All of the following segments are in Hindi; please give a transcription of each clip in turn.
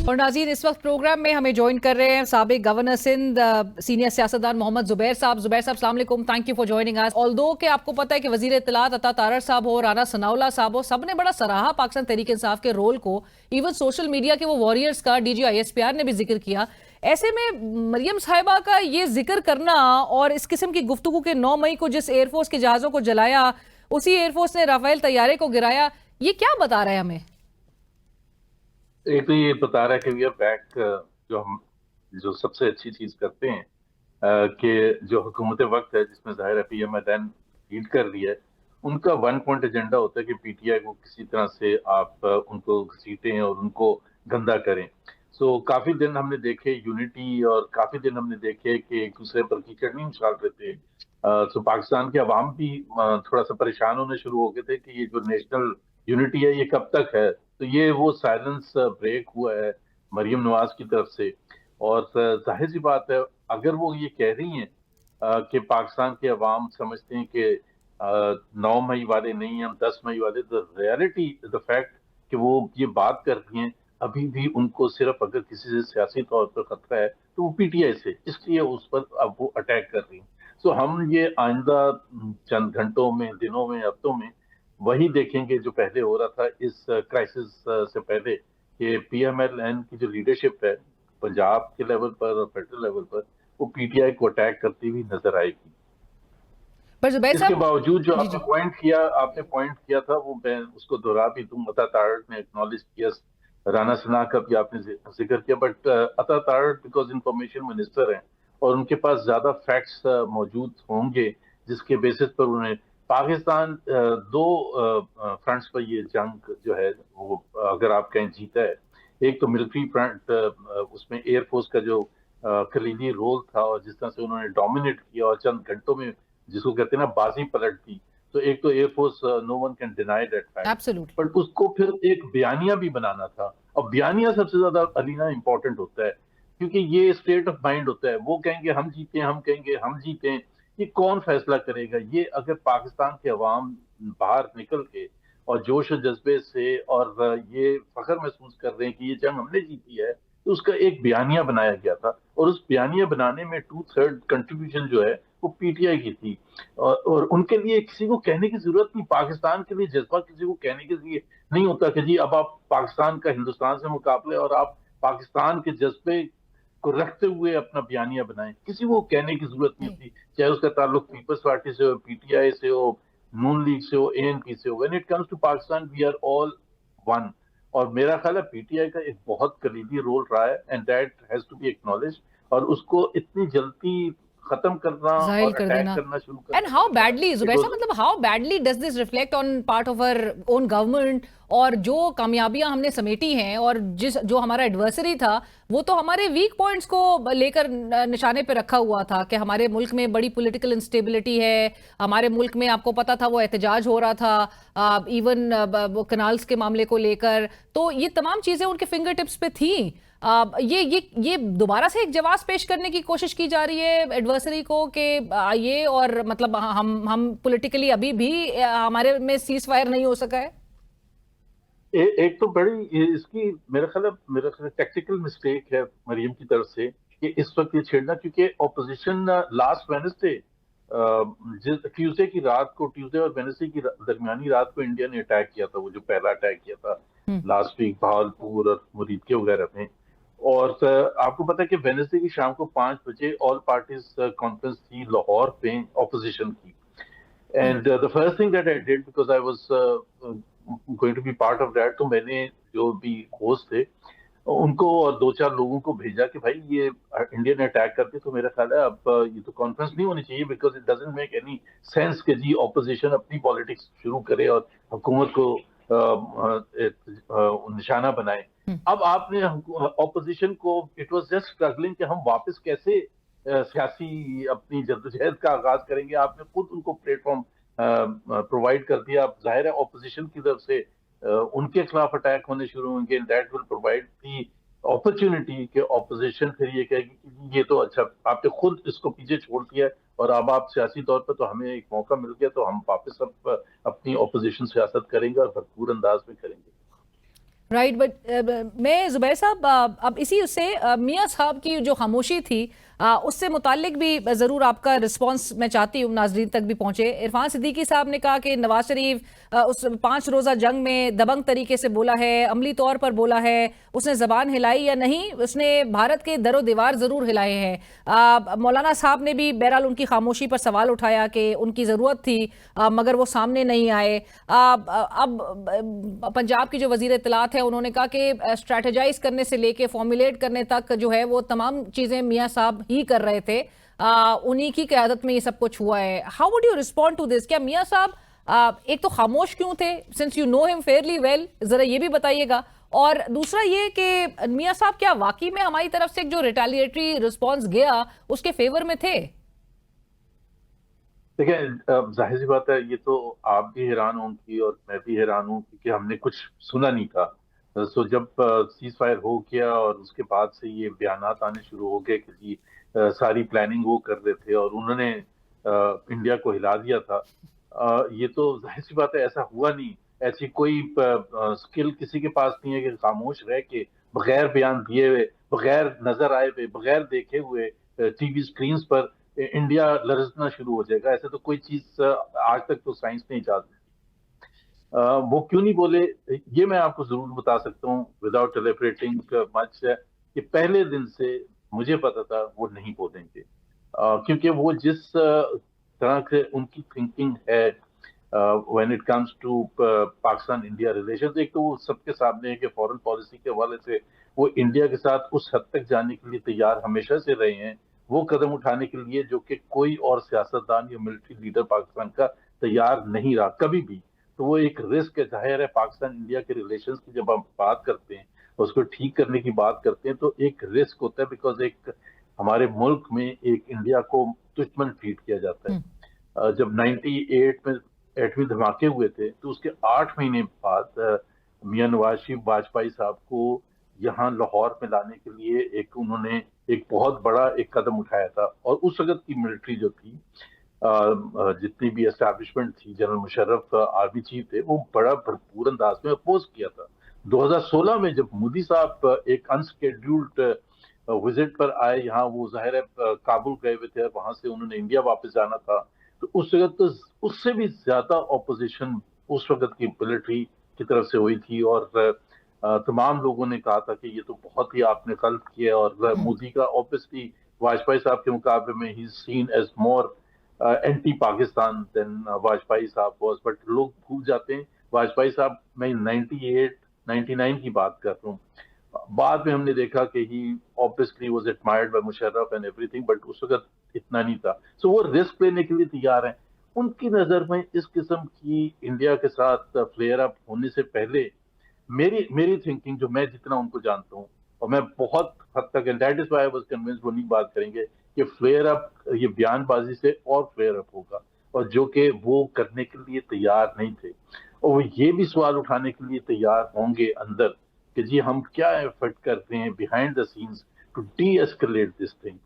और नाज़रीन, इस वक्त प्रोग्राम में हमें ज्वाइन कर रहे हैं साबिक गवर्नर सिंध सीनियर सियासतदान मोहम्मद ज़ुबैर साहब। अस्सलाम वालेकुम, thank you for joining us. Although कि आपको पता है कि वज़ीर इत्तलात अता तारड़ साहब हो, राना सनाउल्लाह साहब हो, सब ने बड़ा सराहा पाकिस्तान तहरीक इंसाफ के रोल को। इवन सोशल मीडिया के वो वॉरियर्स का DGISPR ने भी जिक्र किया। ऐसे में मरियम साहिबा का ये जिक्र करना और इस किस्म की गुफ्तगू के 9 मई को जिस एयरफोर्स के जहाज़ों को जलाया, उसी एयरफोर्स ने राफेल तैयारे को गिराया, ये क्या बता रहा है हमें? एक तो ये बता रहा है कि वी आर बैक। जो सबसे अच्छी चीज करते हैं कि जो हुकूमत वक्त है जिसमें जाहिर है PMLN लीड कर रही है, उनका वन पॉइंट एजेंडा होता है कि PTI को किसी तरह से आप उनको घसीटें और उनको गंदा करें। सो काफी दिन हमने देखे यूनिटी, और काफी दिन हमने देखे कि एक दूसरे पर कीचड़ नहीं उछाल रहे थे। सो पाकिस्तान के अवाम भी थोड़ा सा परेशान होने शुरू हो गए थे कि ये जो नेशनल यूनिटी है ये कब तक है। तो ये वो साइलेंस ब्रेक हुआ है मरियम नवाज की तरफ से। और जाहिर सी बात है, अगर वो ये कह रही हैं कि पाकिस्तान के अवाम समझते हैं कि 9 मई वाले नहीं, हम 10 मई वाले, द रियलिटी द फैक्ट कि वो ये बात कर रही हैं, अभी भी उनको सिर्फ अगर किसी से सियासी तौर पर खतरा है तो वो PTI से, इसलिए उस पर अब वो अटैक कर रही हैं। सो हम ये आइंदा चंद घंटों में, दिनों में, हफ्तों में वही देखेंगे जो पहले हो रहा था इस क्राइसिस से पहले, कि PMLN की जो लीडरशिप है पंजाब के लेवल पर और फेडरल लेवल पर, वो PTI को अटैक करती हुई नजर आएगी। पर जुबैर इसके साहब। बावजूद जो जी जी। आपने पॉइंट किया था, वो मैं उसको दोहरा भी दूं। अता तारड़ ने एक्नॉलेज किया, राना सना का भी आपने जिक्र किया, बट अता तारड़ बिकॉज इंफॉर्मेशन मिनिस्टर हैं और उनके पास ज्यादा फैक्ट्स मौजूद होंगे जिसके बेसिस पर उन्हें पाकिस्तान दो फ्रंट्स पर ये जंग जो है वो, अगर आप कहें, जीता है। एक तो मिलिट्री फ्रंट, उसमें एयरफोर्स का जो कलीदी रोल था और जिस तरह से उन्होंने डोमिनेट किया और चंद घंटों में जिसको कहते हैं ना बाजी पलट दी। तो एक तो air force, no one can deny that fact, absolutely. But उसको फिर एक बयानिया भी बनाना था। और बयानिया सबसे ज्यादा अलीना इंपॉर्टेंट होता है, क्योंकि ये स्टेट ऑफ माइंड होता है। वो कहेंगे हम जीते, हम कहेंगे हम जीते, ये कौन फैसला करेगा? ये अगर पाकिस्तान के अवाम बाहर निकल के और जोश और जज्बे से और ये फख्र महसूस कर रहे हैं कि ये जंग हमने जीती है, तो उसका एक बयानिया बनाया गया था। और उस बयानिया बनाने में 2/3 कंट्रीब्यूशन जो है वो PTI की थी। और उनके लिए किसी को कहने की जरूरत नहीं। पाकिस्तान के लिए जज्बा किसी को कहने के लिए नहीं होता कि जी अब आप पाकिस्तान का हिंदुस्तान से मुकाबले और आप पाकिस्तान के जज्बे को रखते हुए अपना बयानिया बनाएं। किसी को कहने की जरूरत नहीं होती, चाहे उसका ताल्लुक पीपल्स पार्टी से हो, PTI से हो, नून लीग से हो, ANP से हो। When it comes to Pakistan we are all one. और मेरा ख्याल है PTI का एक बहुत कलीदी रोल रहा है, and that has to be acknowledge. और उसको इतनी जल्दी खत्म करना जाहिल और कर अटैक देना। करना शुरू एंड करना हाउ मेरे ख्याल है बैडली इट जुबैर वाज। साहब, मतलब how badly does this reflect on part of our own government? और जो कामयाबियां हमने समेटी हैं और जो हमारा एडवर्सरी था, वो तो हमारे वीक पॉइंट्स को लेकर निशाने पे रखा हुआ था कि हमारे मुल्क में बड़ी पॉलिटिकल इंस्टेबिलिटी है। हमारे मुल्क में आपको पता था वो एहतजाज हो रहा था, इवन वो कनाल्स के मामले को लेकर। तो ये तमाम चीजें उनके फिंगर टिप्स पे थी। ये दोबारा से एक जवाब पेश करने की कोशिश की जा रही है एडवर्सरी को कि ये, और मतलब हम पॉलिटिकली अभी भी हमारे में सीज फायर नहीं हो सका है। एक तो बड़ी इसकी मेरा ख्याल टेक्निकल मिस्टेक है मरियम की तरफ से कि इस वक्त ये छेड़ना, क्योंकि ऑपोजिशन लास्ट वेडनेसडे, ट्यूसडे की रात को, ट्यूसडे और वेडनेसडे की दरमियानी रात को इंडिया ने अटैक किया था, वो जो पहला अटैक किया था हम्म। लास्ट वीक बहावलपुर और मुरीद के वगैरह में। और आपको पता है कि वेडनेसडे की शाम को 5 बजे ऑल पार्टीज कॉन्फ्रेंस थी लाहौर पे ऑपोजिशन की। हम्म। And the first thing that I did, because I was going to be part of that, तो मैंने जो भी होस्ट थे उनको और 2-4 लोगों को भेजा कि भाई ये इंडिया ने अटैक करके, तो मेरा ख्याल है अब ये तो कॉन्फ्रेंस नहीं होनी चाहिए, because it doesn't make any sense कि जी ऑपोजिशन अपनी पॉलिटिक्स शुरू करे और हुकूमत को निशाना बनाए। हम्म। अब आपने ऑपोजिशन को, इट वाज जस्ट स्ट्रगलिंग कि हम वापस कैसे सियासी अपनी जद्दोजहद का आगाज करेंगे। आपने खुद उनको प्लेटफॉर्म प्रोवाइड कर दिया। अब जाहिर है ऑपोजिशन की तरफ से उनके खिलाफ अटैक होने शुरू होंगे। That will provide the opportunity कि ऑपोजिशन फिर ये कहेगी कि ये तो अच्छा, आपने खुद इसको पीछे छोड़ दिया है और अब आप सियासी तौर पर, तो हमें एक मौका मिल गया, तो हम वापस अब अपनी ऑपोजिशन सियासत करेंगे और भरपूर अंदाज में करेंगे। राइट बट मैं जुबैर साहब अब इसी उससे मियां साहब की जो खामोशी थी उससे मुतालिक भी ज़रूर आपका रिस्पांस मैं चाहती हूँ नाजरीन तक भी पहुंचे। इरफान सिद्दीकी साहब ने कहा कि नवाज शरीफ उस 5 रोज़ा जंग में दबंग तरीके से बोला है, अमली तौर पर बोला है, उसने जबान हिलाई या नहीं, उसने भारत के दरो दीवार ज़रूर हिलाए हैं। मौलाना साहब ने भी बहरहाल उनकी खामोशी पर सवाल उठाया कि उनकी ज़रूरत थी मगर वो सामने नहीं आए। अब पंजाब की जो वजीर इत्तलात है उन्होंने कहा कि स्ट्रेटेजाइज करने से लेके फॉर्मुलेट करने तक जो है वो तमाम चीजें मियां साहब ही कर रहे थे, उन्हीं की क़यादत में ये सब कुछ हुआ है। How would you respond to this? क्या मियां साहब एक तो खामोश क्यों थे, since you know him fairly well, जरा ये भी बताइएगा। और दूसरा ये कि मियां साहब क्या वाकई में हमारी तरफ से जो रिटेलिएटरी रिस्पॉन्स गया उसके फेवर में थे? देखिए, जाहिर सी बात है, ये तो आप भी हैरान होंगी और मैं भी हैरान हूँ क्योंकि हमने कुछ सुना नहीं था। सो जब सीज फायर हो गया और उसके बाद से ये बयानात आने शुरू हो गए कि जी सारी प्लानिंग वो कर रहे थे और उन्होंने इंडिया को हिला दिया था। ये तो जाहिर सी बात है, ऐसा हुआ नहीं। ऐसी कोई स्किल किसी के पास नहीं है कि खामोश रह के बगैर बयान दिए हुए, बगैर नजर आए हुए, बगैर देखे हुए टीवी स्क्रीन पर इंडिया लरसना शुरू हो जाएगा। ऐसे तो कोई चीज आज तक तो साइंस ने इजाद नहीं की। वो क्यों नहीं बोले, ये मैं आपको जरूर बता सकता हूँ विदाउट एलिबरेटिंग मच, कि पहले दिन से मुझे पता था वो नहीं बोलेंगे। क्योंकि वो जिस तरह से उनकी थिंकिंग है when it comes to Pakistan India relation, एक तो वो सबके सामने है कि फॉरेन पॉलिसी के हवाले से वो इंडिया के साथ उस हद तक जाने के लिए तैयार हमेशा से रहे हैं, वो कदम उठाने के लिए जो कि कोई और सियासतदान या मिलिट्री लीडर पाकिस्तान का तैयार नहीं रहा कभी भी। तो वो एक रिस्क है, जाहिर है पाकिस्तान इंडिया के रिलेशंस की जब हम बात करते हैं, उसको ठीक करने की बात करते हैं, तो एक रिस्क होता है, बिकॉज एक हमारे मुल्क में एक इंडिया को दुश्मन ट्रीट किया जाता है। जब 98 में एटमी धमाके हुए थे तो उसके 8 महीने बाद मियां नवाज शरीफ वाजपेयी साहब को यहाँ लाहौर में लाने के लिए एक उन्होंने एक बहुत बड़ा एक कदम उठाया था। और उस वक्त की मिलिट्री जो थी, जितनी भी एस्टैब्लिशमेंट थी, जनरल मुशर्रफ आर्मी चीफ थे, वो बड़ा भरपूर अंदाज में अपोज किया था। 2016 में जब मोदी साहब एक अनस्केड्यूल्ड विजिट पर आए यहाँ, वो जाहिर है काबुल गए हुए थे, वहां से उन्होंने इंडिया वापस जाना था, तो उस वक्त तो उससे भी ज्यादा ऑपोजिशन उस वक्त की मिलिट्री की तरफ से हुई थी। और तमाम लोगों ने कहा था कि ये तो बहुत ही आपने गलत किया। और मोदी का ऑब्वियसली वाजपेयी साहब के मुकाबले में ही सीन एज मोर एंटी पाकिस्तान देन वाजपेयी साहब वाज। बट लोग भूल जाते हैं वाजपेयी साहब, मैं 98 99 की बात कर रहा हूँ। बाद में हमने देखा कि he obviously was admired by Musharraf and everything, but उस वक्त इतना नहीं था। सो वो रिस्क लेने के लिए तैयार हैं। उनकी नजर में इस किस्म की इंडिया के साथ फ्लेयर अप होने से पहले मेरी मेरी थिंकिंग, जो मैं जितना उनको जानता हूँ, और मैं बहुत हद तक, and that is why I was convinced, वो नहीं बात करेंगे कि फ्लेयर अप, ये बयानबाजी से और फ्लेयर अप होगा, और जो कि वो करने के लिए तैयार नहीं थे। और वो ये भी सवाल उठाने के लिए तैयार होंगे अंदर कि जी हम क्या एफर्ट कर रहे हैं behind the scenes to de-escalate this thing.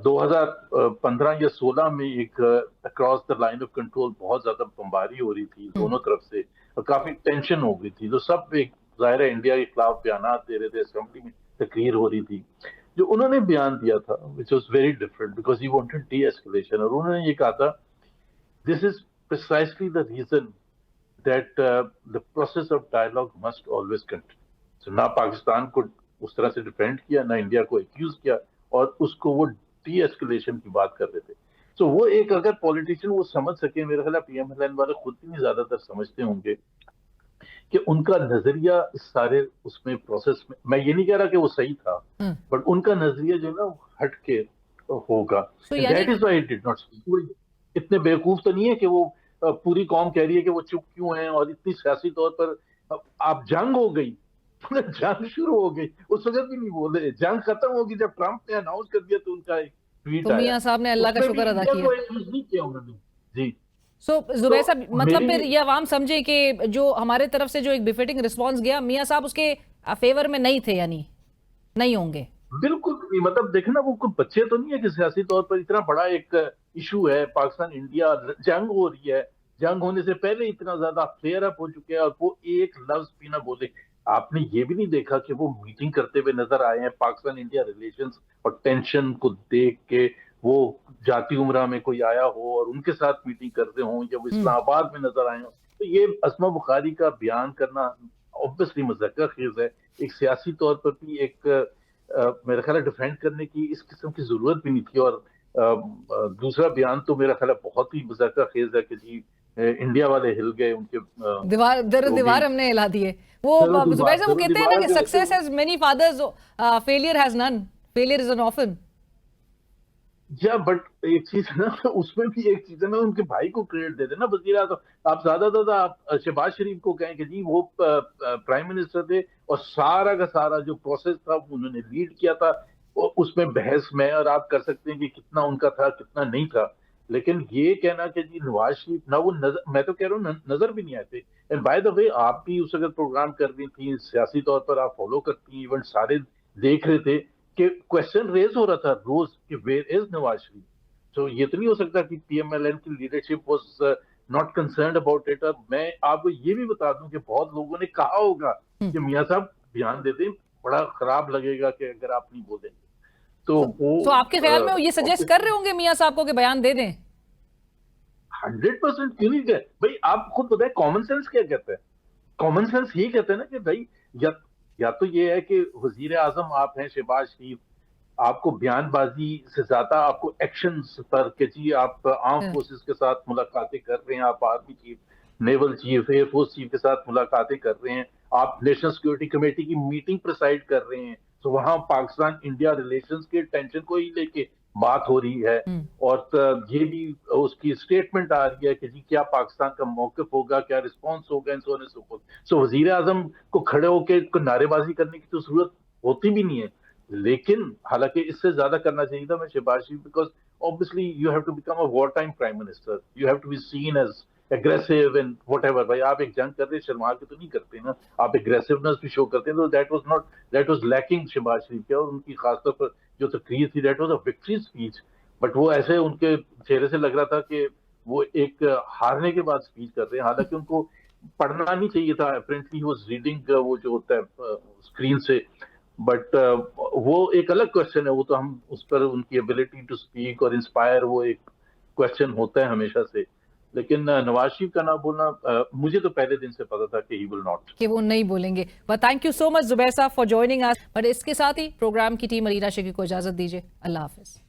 2015 या 16 में एक across the line of control बहुत ज्यादा बमबारी हो रही थी दोनों तरफ से, और काफी टेंशन हो गई थी, तो सब एक जाहिर है इंडिया के खिलाफ बयान दे रहे थे, असेंबली में तकरीर हो रही थी। जो उन्होंने बयान दिया था which was very different, because he wanted de-escalation, और उन्होंने ये कहा था this is precisely the reason that the process of dialogue must always continue. तो ना पाकिस्तान को उस तरह से डिफेंड किया, ना इंडिया को एक्यूज किया, और उसको वो डी एस्केलेशन की बात कर रहे थे। तो वो एक अगर पॉलिटिशियन वो समझ सके, मेरे ख्याल पीएमएलएन वाले खुद भी नहीं ज्यादातर समझते होंगे कि उनका नजरिया इस सारे उसमें प्रोसेस में, मैं ये नहीं कह रहा कि वो सही था, बट उनका नजरिया जो है ना हट के होगा। That is why it did not speak. इतने बेवकूफ तो नहीं है कि वो पूरी कौम कह रही है कि वो चुप क्यों है, और इतनी सियासी तौर पर आप जंग हो गई, जंग शुरू हो गई, उस वक्त भी नहीं बोले। जंग खत्म होगी जब ट्रंप ने अनाउंस कर दिया, तो उनका एक ट्वीट तो आया, मियां साहब ने अल्लाह का उसमें भी शुक्र अदा इंडिया किया। को एक्यूज नहीं किया उन्होंने। जी। सो जुबैर साहब, तो मतलब मेरी फिर ये आवाम समझे कि जो हमारे तरफ से जो एक बिफिटिंग रिस्पांस गया, मियां साहब उसके फेवर में नहीं थे, यानी नहीं होंगे। बिल्कुल नहीं, मतलब देखना वो कोई बच्चे तो नहीं है कि सियासी तौर पर इतना बड़ा एक इशू है, पाकिस्तान इंडिया जंग हो रही है, जंग होने से पहले इतना ज्यादा फ्लेयर अप हो चुके हैं, और वो एक लफ्ज भी ना बोले। आपने ये भी नहीं देखा कि वो मीटिंग करते हुए नजर आए हैं पाकिस्तान इंडिया रिलेशंस और टेंशन को देख के, वो जाती उमरा में कोई आया हो और उनके साथ मीटिंग करते हों, या वो इस्लामाबाद में नजर आए हों। तो ये अस्मा बुखारी का बयान करना ऑब्वियसली मज़ाक़ खेज है। एक सियासी तौर पर भी एक मेरा ख्याल है डिफेंड करने की इस किस्म की जरूरत भी नहीं थी। और दूसरा बयान तो मेरा ख्याल है बहुत ही मज़ाक़ खेज है कि जी इंडिया वाले हिल गए, उनके दीवार दर जो भी दीवार हमने हिला दिए। वो जुबैर साहब वो कहते हैं ना कि success has many fathers, failure has none, failure is an orphan. Yeah but एक चीज है ना, उसमें भी एक चीज है ना, उनके भाई को क्रेडिट दे देना वजीर आजम। आप ज्यादा आप शहबाज शरीफ को कहें कि जी वो प्राइम मिनिस्टर थे और सारा का सारा जो प्रोसेस था उन्होंने लीड किया था, उसमें बहस में, और आप कर सकते हैं कि कितना उनका था कितना नहीं था। लेकिन ये कहना कि जी नवाज शरीफ ना वो नजर, मैं तो कह रहा हूँ नजर भी नहीं आए थे। एंड बाय द वे आप भी उस अगर प्रोग्राम कर रही थी, सियासी तौर पर आप फॉलो करती, इवेंट सारे देख रहे थे कि क्वेश्चन रेज हो रहा था रोज कि वेयर इज नवाज शरीफ। तो ये तो नहीं हो सकता कि पीएमएलएन की leadership was not concerned about it. और मैं आपको ये भी बता दूं कि बहुत लोगों ने कहा होगा कि मियां साहब बयान दे दें, बड़ा खराब लगेगा कि अगर आप नहीं बोलेंगे। तो तो आपके ख्याल में वो ये सजेस्ट कर रहे वो होंगे मियां साहब को कि बयान दे दें? 100% क्यों नहीं गए भाई? आप खुद बताए कॉमन सेंस क्या कहते हैं? कॉमन सेंस ये कहते हैं ना कि भाई या या तो ये है कि वजीर आजम आप हैं शहबाज शरीफ, आपको बयानबाजी से ज्यादा आपको एक्शन पर के जी आप आर्म हाँ। फोर्सेस के साथ मुलाकातें कर रहे हैं, आप army chief, naval chief, air force chief के साथ मुलाकातें कर रहे हैं, आप नेशनल सिक्योरिटी कमेटी की मीटिंग प्रिसाइड कर रहे हैं। तो वहां पाकिस्तान इंडिया रिलेशंस के टेंशन को ही लेके बात हो रही है। और ये भी उसकी स्टेटमेंट आ रही है कि जी क्या पाकिस्तान का मौकफ होगा, क्या रिस्पॉन्स होगा, and so on and so forth. सो वजीर आजम को खड़े होकर नारेबाजी करने की तो जरूरत होती भी नहीं है। लेकिन हालांकि इससे ज्यादा करना चाहिए था मैं Shahbaz Sharif, because obviously you have to become a war time prime minister, you have to be seen as aggressive and whatever. भाई आप एक जंग कर रहे, शर्मा के तो नहीं करते ना, आप एग्रेसिवनेस भी शो करते हैं। तो that was not, that was lacking Shahbaz Sharif के। और उनकी खासतौर पर जो तकरीर थी, that was a victory speech. But वो ऐसे उनके चेहरे से लग रहा था कि वो एक हारने के बाद स्पीच कर रहे हैं। हालांकि उनको पढ़ना नहीं चाहिए था, अपेरेंटली ही वाज रीडिंग वो जो होता है स्क्रीन से। बट वो एक अलग क्वेश्चन है, वो तो हम उस पर उनकी एबिलिटी टू स्पीक और इंस्पायर, वो एक क्वेश्चन होता है हमेशा से। लेकिन नवाज शरीफ का ना बोलना, मुझे तो पहले दिन से पता था कि ही विल नॉट, कि वो नहीं बोलेंगे। But thank you so much Zubair साहब फॉर ज्वाइनिंग अस। बट इसके साथ ही प्रोग्राम की टीम अलीना शेखी को इजाजत दीजिए। अल्लाह हाफिज।